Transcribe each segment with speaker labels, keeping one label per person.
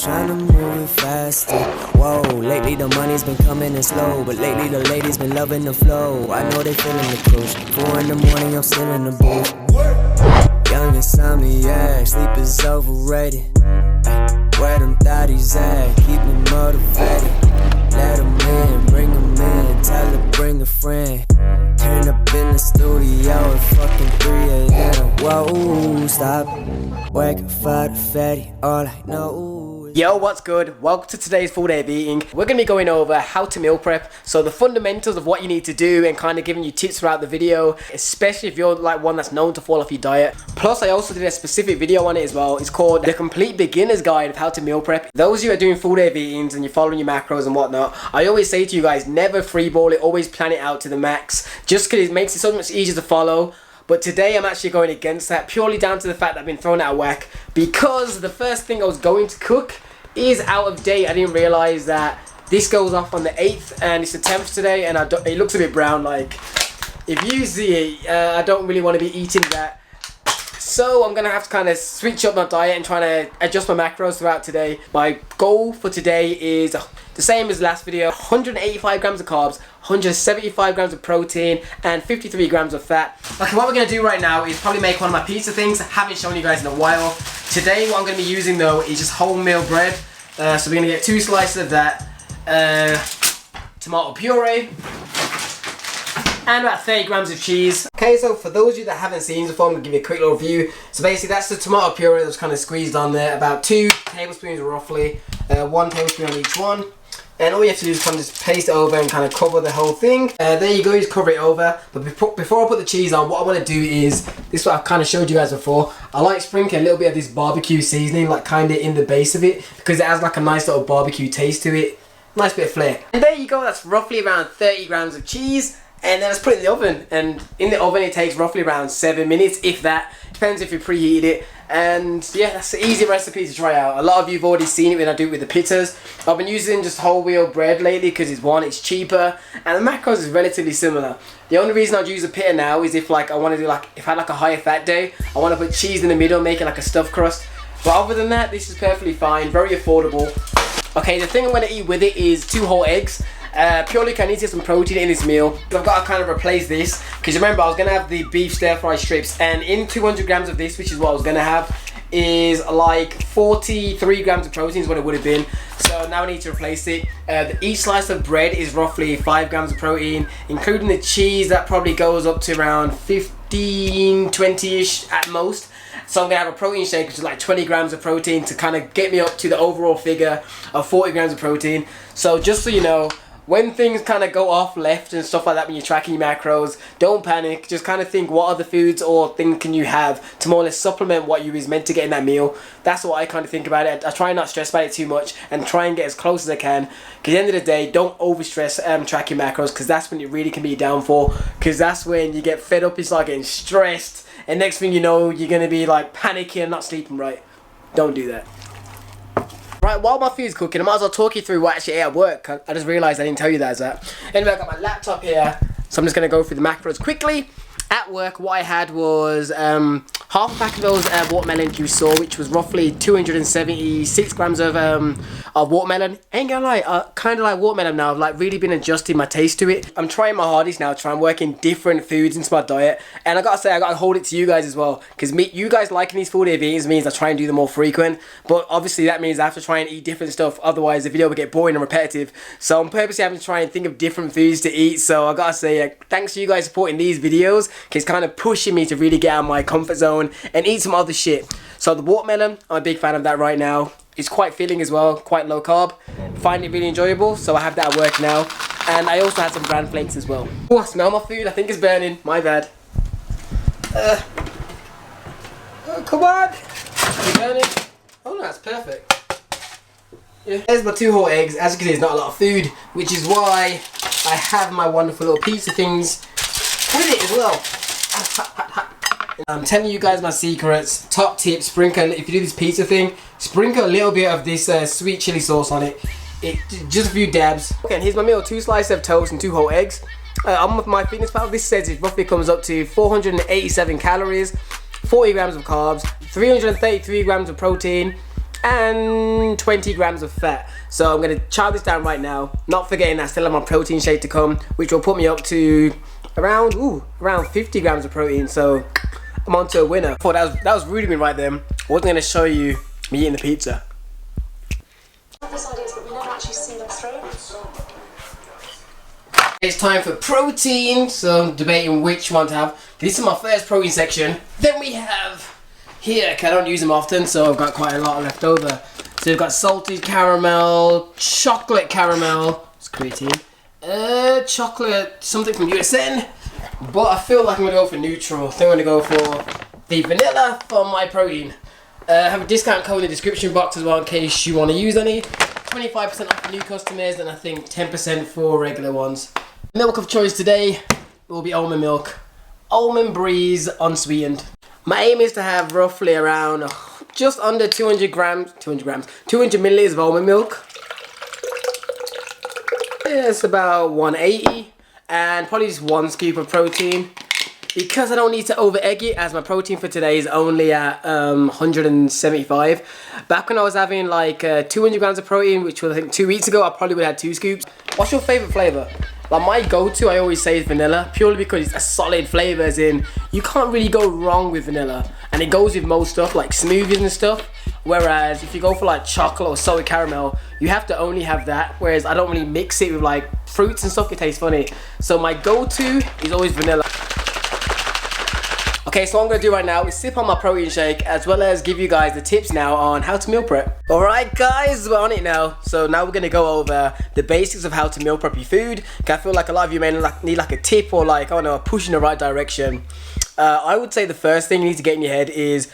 Speaker 1: trying to move it faster. Whoa, lately the money's been coming in slow, but lately the ladies been loving the flow. I know they feeling the cruise. 4 in the morning, I'm still in the booth. Young insomniac, sleep is overrated. Where them thotties at? Keep me motivated. Let them in, bring them in, tell her bring a friend. Turn up in the studio at fucking 3 a.m. Whoa, stop, wake up for the fatty, all I know.
Speaker 2: Yo, what's good? Welcome to today's full day of eating. We're going to be going over how to meal prep, so the fundamentals of what you need to do and kind of giving you tips throughout the video, especially if you're like one that's known to fall off your diet. Plus, I also did a specific video on it as well. It's called The Complete Beginner's Guide of How to Meal Prep. Those of you who are doing full day of eatings and you're following your macros and whatnot, I always say to you guys, never freeball it, always plan it out to the max, just because it makes it so much easier to follow. But today I'm actually going against that, purely down to the fact that I've been thrown out of whack, because the first thing I was going to cook is out of date. I didn't realise that this goes off on the 8th and it's the 10th today, and it looks a bit brown. Like, if you see it, I don't really want to be eating that. So I'm going to have to kind of switch up my diet and try to adjust my macros throughout today. My goal for today is the same as last video: 185 grams of carbs, 175 grams of protein, and 53 grams of fat. Okay, what we're going to do right now is probably make one of my pizza things. I haven't shown you guys in a while. Today what I'm going to be using though is just wholemeal bread. So we're going to get 2 slices of that, tomato puree, and about 30 grams of cheese. Okay, so for those of you that haven't seen this before, I'm going to give you a quick little review. So basically that's the tomato puree that's kind of squeezed on there, about 2 tablespoons roughly, 1 tablespoon on each one. And all you have to do is kind of just paste it over and kind of cover the whole thing. There you go, just cover it over. But before I put the cheese on, what I want to do is, this is what I've kind of showed you guys before. I like sprinkling a little bit of this barbecue seasoning, like kind of in the base of it, because it has like a nice little barbecue taste to it. Nice bit of flair. And there you go, that's roughly around 30 grams of cheese. And then let's put it in the oven. And in the oven it takes roughly around 7 minutes, if that. Depends if you preheat it. And yeah, that's an easy recipe to try out. A lot of you have already seen it when I do it with the pizzas. I've been using just wholemeal bread lately because it's cheaper, and the macros is relatively similar. The only reason I'd use a pita now is if like I want to do if I had like a higher fat day, I want to put cheese in the middle, make it like a stuffed crust. But other than that, this is perfectly fine, very affordable. Okay, the thing I'm going to eat with it is 2 whole eggs. Purely because I need to get some protein in this meal. I've got to kind of replace this, because remember I was going to have the beef stir fry strips, and in 200 grams of this, which is what I was going to have, is like 43 grams of protein is what it would have been. So now I need to replace it. Each slice of bread is roughly 5 grams of protein, including the cheese. That probably goes up to around 15, 20-ish at most. So I'm going to have a protein shake, which is like 20 grams of protein to kind of get me up to the overall figure of 40 grams of protein. So just so you know, when things kind of go off left and stuff like that when you're tracking your macros, don't panic. Just kind of think, what other foods or things can you have to more or less supplement what you is meant to get in that meal. That's what I kind of think about it. I try not to stress about it too much and try and get as close as I can. Because at the end of the day, don't overstress tracking macros, because that's when it really can be down for. Because that's when you get fed up, you start getting stressed, and next thing you know, you're going to be like panicking and not sleeping right. Don't do that. Right, while my food's cooking, I might as well talk you through what I actually ate at work. I just realised I didn't tell you that. Anyway, I got my laptop here, so I'm just going to go through the macros quickly. At work, what I had was half a pack of those watermelons you saw, which was roughly 276 grams of watermelon. Ain't gonna lie, I kind of like watermelon now. I've like really been adjusting my taste to it. I'm trying my hardest now to try and work in different foods into my diet. And I gotta say, I gotta hold it to you guys as well, because you guys liking these full day of eatings means I try and do them more frequent. But obviously that means I have to try and eat different stuff, otherwise the video will get boring and repetitive. So I'm purposely having to try and think of different foods to eat. So I gotta say, thanks to you guys supporting these videos, because it's kind of pushing me to really get out of my comfort zone and eat some other shit. So the watermelon, I'm a big fan of that right now. It's quite filling as well, quite low carb. Find it really enjoyable, so I have that at work now. And I also had some bran flakes as well. Oh, I smell my food. I think it's burning. My bad. Come on. Is it burning? Oh no, that's perfect. Yeah. There's my 2 whole eggs. As you can see, it's not a lot of food, which is why I have my wonderful little pizza things with it as well. I'm telling you guys my secrets. Top tip: sprinkle, if you do this pizza thing, sprinkle a little bit of this sweet chili sauce on it. Just a few dabs. Okay, and here's my meal: 2 slices of toast and 2 whole eggs. On my fitness pal, this says it roughly comes up to 487 calories, 40 grams of carbs, 333 grams of protein, and 20 grams of fat. So I'm gonna chow this down right now, not forgetting I still have my protein shake to come, which will put me up to around 50 grams of protein. So I'm on to a winner. I thought that was rude of me right then. I wasn't gonna show you me eating the pizza. It's time for protein, so I'm debating which one to have. This is my first protein section. Then we have here, I don't use them often, so I've got quite a lot left over. So we've got salted caramel, chocolate caramel, it's creatine, chocolate, something from USN, but I feel like I'm gonna go for neutral. I think I'm gonna go for the vanilla for my protein. I have a discount code in the description box as well in case you want to use any. 25% off for new customers, and I think 10% for regular ones. Milk of choice today will be almond milk. Almond Breeze unsweetened. My aim is to have roughly around just under 200 milliliters of almond milk. Yeah, it's about 180, and probably just 1 scoop of protein. Because I don't need to over egg it, as my protein for today is only at 175. Back when I was having like 200 grams of protein, which was I think 2 weeks ago, I probably would have had 2 scoops. What's your favourite flavour? Like my go-to, I always say is vanilla, purely because it's a solid flavour, as in you can't really go wrong with vanilla, and it goes with most stuff like smoothies and stuff. Whereas if you go for like chocolate or salted caramel, you have to only have that. Whereas I don't really mix it with like fruits and stuff, it tastes funny. So my go-to is always vanilla. Okay, so what I'm going to do right now is sip on my protein shake, as well as give you guys the tips now on how to meal prep. Alright guys, we're on it now. So now we're going to go over the basics of how to meal prep your food. I feel like a lot of you may need like a tip or like, I don't know, a push in the right direction. I would say the first thing you need to get in your head is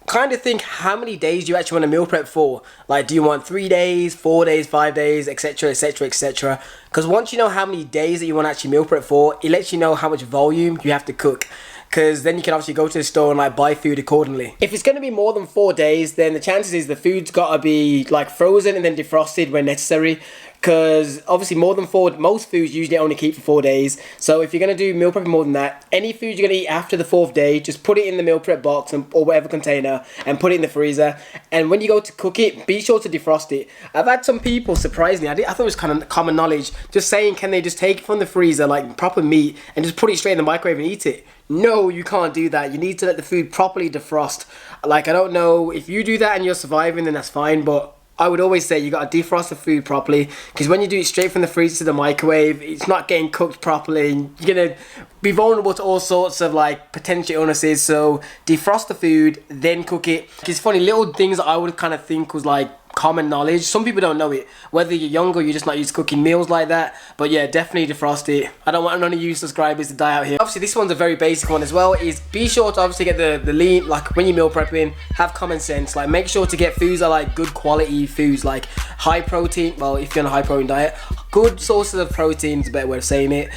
Speaker 2: kind of think how many days you actually want to meal prep for. Like, do you want 3 days, 4 days, 5 days, etc, etc, etc. Because once you know how many days that you want to actually meal prep for, it lets you know how much volume you have to cook. Because then you can obviously go to the store and like buy food accordingly. If it's going to be more than 4 days, then the chances is the food's got to be like frozen and then defrosted when necessary. Because obviously most foods usually only keep for 4 days. So if you're going to do meal prep more than that, any food you're going to eat after the 4th day, just put it in the meal prep box or whatever container and put it in the freezer. And when you go to cook it, be sure to defrost it. I've had some people, surprisingly, I thought it was kind of common knowledge, just saying can they just take it from the freezer like proper meat and just put it straight in the microwave and eat it. No, you can't do that. You need to let the food properly defrost. Like, I don't know, if you do that and you're surviving, then that's fine, but I would always say you got to defrost the food properly, because when you do it straight from the freezer to the microwave, it's not getting cooked properly. You're going to be vulnerable to all sorts of like potential illnesses. So defrost the food, then cook it. It's funny, little things that I would kind of think was like common knowledge. Some people don't know it, whether you're younger or you're just not used to cooking meals like that. But yeah, definitely defrost it. I don't want none of you subscribers to die out here. Obviously this one's a very basic one as well, is be sure to obviously get the lean, like when you meal prepping, have common sense. Like make sure to get foods that are like good quality foods, like high protein, well if you're on a high protein diet, good sources of protein is a better way of saying it.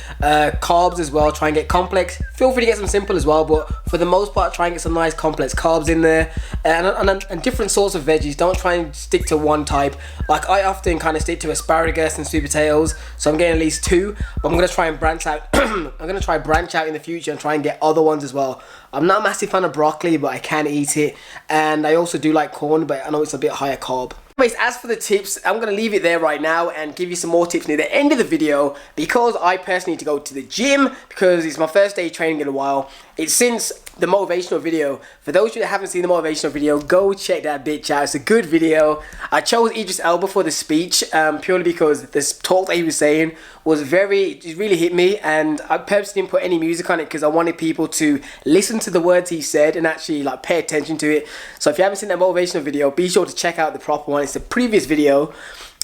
Speaker 2: Carbs as well, try and get complex. Feel free to get some simple as well, but for the most part try and get some nice complex carbs in there, and different sorts of veggies. Don't try and stick to one type. Like I often kind of stick to asparagus and sweet potatoes, so I'm getting at least 2, but I'm going to try and branch out. I'm going to try branch out in the future and try and get other ones as well. I'm not a massive fan of broccoli, but I can eat it, and I also do like corn, but I know it's a bit higher carb. Anyways, as for the tips, I'm going to leave it there right now and give you some more tips near the end of the video, because I personally need to go to the gym because it's my first day training in a while. It's since the motivational video. For those of you that haven't seen the motivational video, go check that bitch out. It's a good video. I chose Idris Elba for the speech purely because this talk that he was saying was it really hit me, and I purposely didn't put any music on it because I wanted people to listen to the words he said and actually like pay attention to it. So if you haven't seen that motivational video, be sure to check out the proper one. It's the previous video,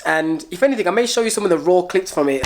Speaker 2: and if anything I may show you some of the raw clips from it.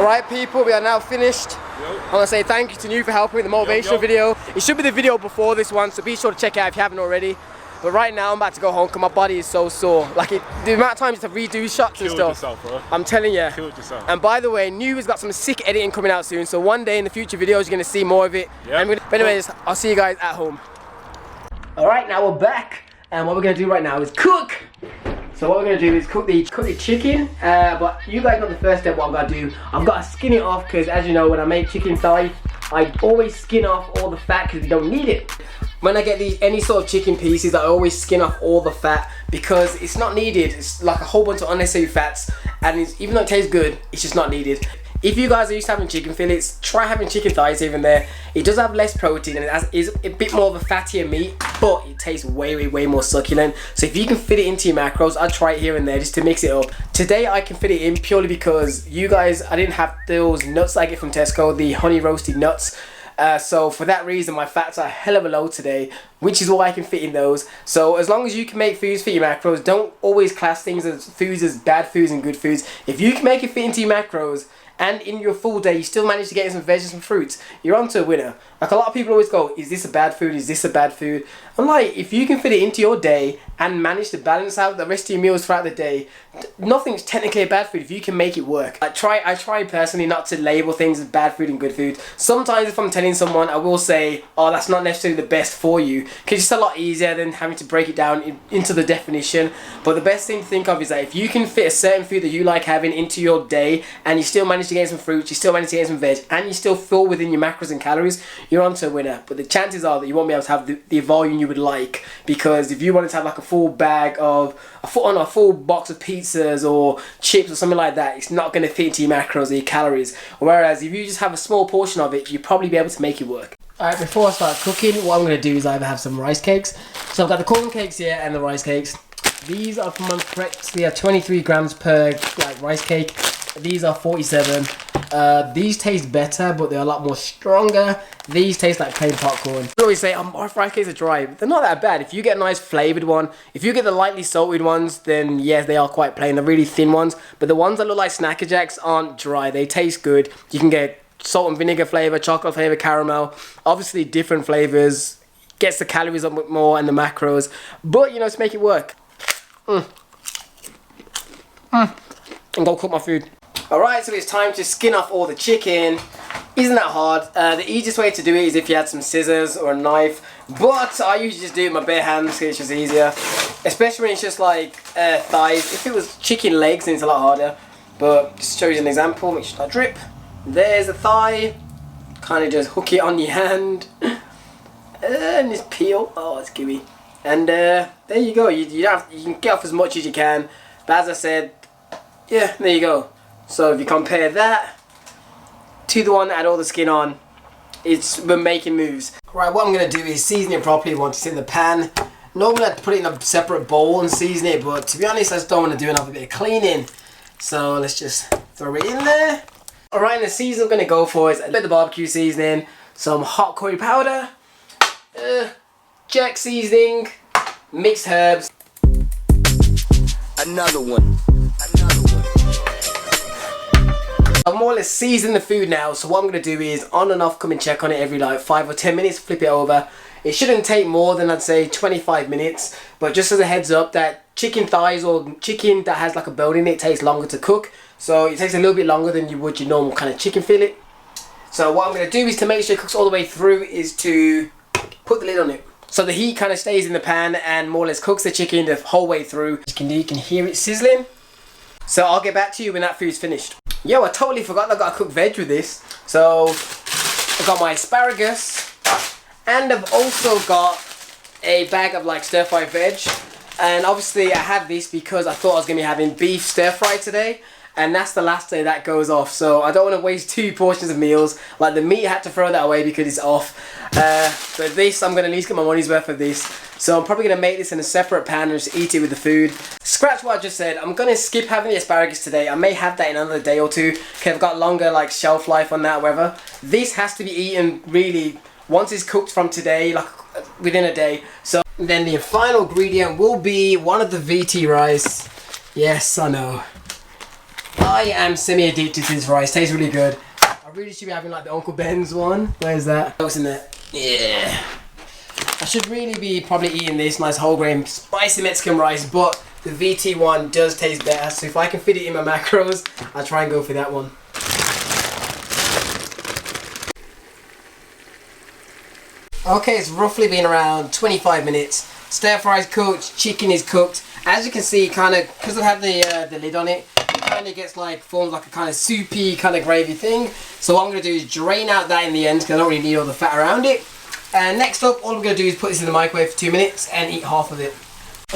Speaker 2: Alright people, we are now finished. I want to say thank you to you for helping with the motivational video. It should be the video before this one, so be sure to check it out if you haven't already. But right now I'm about to go home because my body is so sore. Like the amount of times to redo shots and stuff.
Speaker 3: Yourself, bro.
Speaker 2: I'm telling you.
Speaker 3: Killed yourself.
Speaker 2: And by the way, New has got some sick editing coming out soon, so one day in the future videos you're going to see more of it.
Speaker 3: Yeah.
Speaker 2: But anyways, I'll see you guys at home. Alright, now we're back. And what we're going to do right now is cook. So what we're going to do is cook the chicken. But you guys know the first step what I've got to do. I've got to skin it off because as you know, when I make chicken thigh, I always skin off all the fat because we don't need it. When I get any sort of chicken pieces, I always skin off all the fat because it's not needed. It's like a whole bunch of unnecessary fats, and even though it tastes good, it's just not needed. If you guys are used to having chicken fillets, try having chicken thighs here and there. It does have less protein and it is a bit more of a fattier meat, but it tastes way more succulent. So if you can fit it into your macros, I'd try it here and there just to mix it up. Today I can fit it in purely because you guys, I didn't have those nuts I get from Tesco, the honey roasted nuts. So for that reason my fats are a hell of a low today, which is why I can fit in those. So as long as you can make foods fit your macros, don't always class things as foods as bad foods and good foods. If you can make it fit into your macros and in your full day you still manage to get some veggies and fruits, you're on to a winner. Like a lot of people always go, is this a bad food, is this a bad food? I'm like, if you can fit it into your day and manage to balance out the rest of your meals throughout the day, nothing's technically a bad food if you can make it work. I try personally not to label things as bad food and good food. Sometimes if I'm telling someone, I will say, oh, that's not necessarily the best for you, because it's a lot easier than having to break it down into the definition. But the best thing to think of is that if you can fit a certain food that you like having into your day and you still manage to get some fruits, you still manage to get some veg, and you still fall within your macros and calories, you're on to a winner. But the chances are that you won't be able to have the volume you would like, because if you wanted to have like a full bag of a full box of pizzas or chips or something like that, it's not going to fit into your macros or your calories. Whereas if you just have a small portion of it, you'll probably be able to make it work. Alright, before I start cooking, what I'm going to do is either have some rice cakes. So I've got the corn cakes here and the rice cakes. These are, from I'm correct, they are 23 grams per rice cake. These are 47. These taste better, but they're a lot more stronger. These taste like plain popcorn. I always say, my rice cakes are dry. They're not that bad. If you get a nice flavoured one, if you get the lightly salted ones, then yes, they are quite plain. They're really thin ones. But the ones that look like Snacker Jacks aren't dry. They taste good. You can get salt and vinegar flavour, chocolate flavour, caramel. Obviously different flavours. Gets the calories up a bit more and the macros. But, you know, to make it work. And go cook my food. Alright, so it's time to skin off all the chicken. Isn't that hard? The easiest way to do it is if you had some scissors or a knife, but I usually just do it with my bare hands because it's just easier. Especially when it's just like thighs. If it was chicken legs, then it's a lot harder. But just to show you an example, make sure I drip. There's a thigh. Kind of just hook it on your hand. And just peel. Oh, it's gooey. And there you go. You can get off as much as you can. But as I said, yeah, there you go. So if you compare that to the one that had all the skin on, we're making moves. Right, what I'm going to do is season it properly once it's in the pan. Normally I'd put it in a separate bowl and season it, but to be honest I just don't want to do another bit of cleaning. So let's just throw it in there. Alright, and the season I'm going to go for is a bit of the barbecue seasoning, some hot curry powder, jerk seasoning, mixed herbs. Another one. I've more or less seasoned the food now, so what I'm going to do is on and off come and check on it every like 5 or 10 minutes, flip it over. It shouldn't take more than I'd say 25 minutes, but just as a heads up that chicken thighs or chicken that has like a bone in it takes longer to cook, so it takes a little bit longer than you would your normal kind of chicken fillet. So what I'm going to do is to make sure it cooks all the way through is to put the lid on it. So the heat kind of stays in the pan and more or less cooks the chicken the whole way through. You can hear it sizzling. So I'll get back to you when that food's finished. Yo, I totally forgot that I got to cook veg with this. So I've got my asparagus and I've also got a bag of like stir fry veg. And obviously I had this because I thought I was going to be having beef stir fry today. And that's the last day that goes off, so I don't want to waste 2 portions of meals. Like the meat, I had to throw that away because it's off. But this, I'm going to at least get my money's worth of this. So I'm probably going to make this in a separate pan and just eat it with the food. Scratch what I just said, I'm going to skip having the asparagus today. I may have that in another day or two, because I've got longer like shelf life on that or whatever. This has to be eaten really once it's cooked from today, like within a day. So then the final ingredient will be one of the VT rice. Yes, I know. I am semi-addicted to this rice. Tastes really good. I really should be having like the Uncle Ben's one. Where's that? What's in there? Yeah. I should really be probably eating this nice whole grain spicy Mexican rice, but the VT one does taste better. So if I can fit it in my macros, I'll try and go for that one. Okay, it's roughly been around 25 minutes. Stir fry is cooked, chicken is cooked. As you can see, kind of, because I have the lid on it, it kind of gets like, forms like a kind of soupy kind of gravy thing. So what I'm going to do is drain out that in the end, because I don't really need all the fat around it. And next up, all I'm going to do is put this in the microwave for 2 minutes and eat half of it.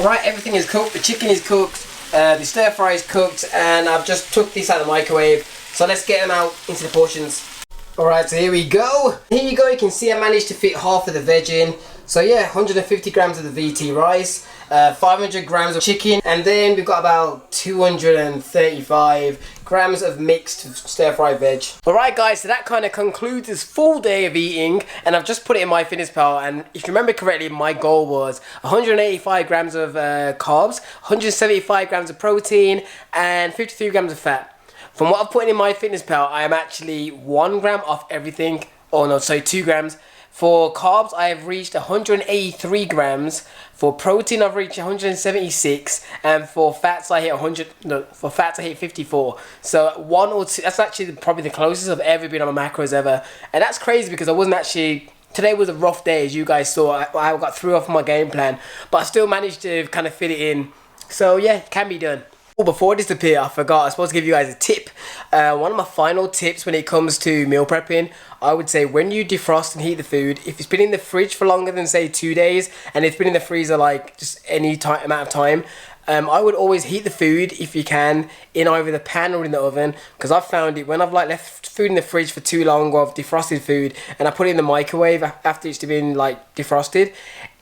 Speaker 2: Alright, everything is cooked, the chicken is cooked, the stir fry is cooked, and I've just took this out of the microwave. So let's get them out into the portions. Alright, so here we go. Here you go, you can see I managed to fit half of the veg in. So yeah, 150 grams of the VT rice, 500 grams of chicken, and then we've got about 235 grams of mixed stir-fried veg. Alright guys, so that kind of concludes this full day of eating, and I've just put it in MyFitnessPal, and if you remember correctly, my goal was 185 grams of carbs, 175 grams of protein, and 53 grams of fat. From what I've put in MyFitnessPal, I am actually 1 gram off everything. Oh no, sorry, 2 grams. For carbs, I have reached 183 grams. For protein, I've reached 176, and for fats, I hit 100. No, for fats, I hit 54. So 1 or 2. That's actually probably the closest I've ever been on my macros ever, and that's crazy because I wasn't actually. Today was a rough day, as you guys saw. I got through off my game plan, but I still managed to kind of fit it in. So yeah, it can be done. Oh, before I disappear, I forgot, I was supposed to give you guys a tip. One of my final tips when it comes to meal prepping, I would say when you defrost and heat the food, if it's been in the fridge for longer than say 2 days, and it's been in the freezer like just any amount of time, I would always heat the food, if you can, in either the pan or in the oven, because I've found it when I've like left food in the fridge for too long, or I've defrosted food, and I put it in the microwave after it's been like defrosted,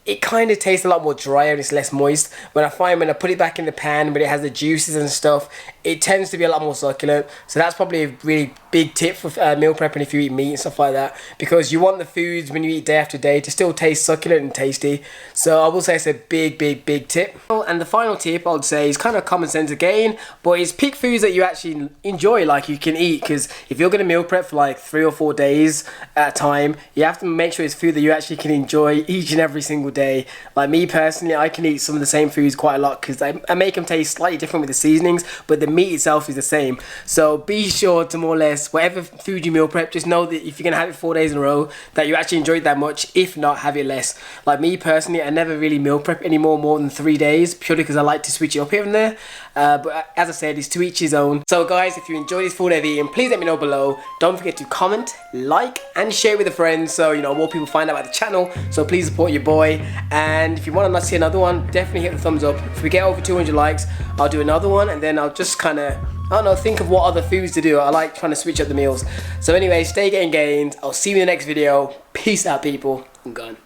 Speaker 2: it kind of tastes a lot more drier and it's less moist. When I find when I put it back in the pan, but it has the juices and stuff, it tends to be a lot more succulent. So that's probably a really big tip for meal prepping if you eat meat and stuff like that, because you want the foods when you eat day after day to still taste succulent and tasty. So I will say it's a big tip. And the final tip I would say is kind of common sense again, but it's pick foods that you actually enjoy, like you can eat, because if you're going to meal prep for like 3 or 4 days at a time, you have to make sure it's food that you actually can enjoy each and every single day. Like me personally, I can eat some of the same foods quite a lot because I make them taste slightly different with the seasonings, but the meat itself is the same. So be sure to more or less, whatever food you meal prep, just know that if you're gonna have it 4 days in a row, that you actually enjoy it that much. If not, have it less. Like me personally, I never really meal prep anymore more than 3 days, purely because I like to switch it up here and there. But as I said, it's to each his own. So guys, if you enjoy this full day of eating, please let me know below. Don't forget to comment, like, and share with a friend, so you know more people find out about the channel. So please support your boy. And if you want to see another one, definitely hit the thumbs up. If we get over 200 likes, I'll do another one, and then I'll just kind of, I don't know, think of what other foods to do. I like trying to switch up the meals. So anyway, stay getting gained. I'll see you in the next video. Peace out, people. I'm gone.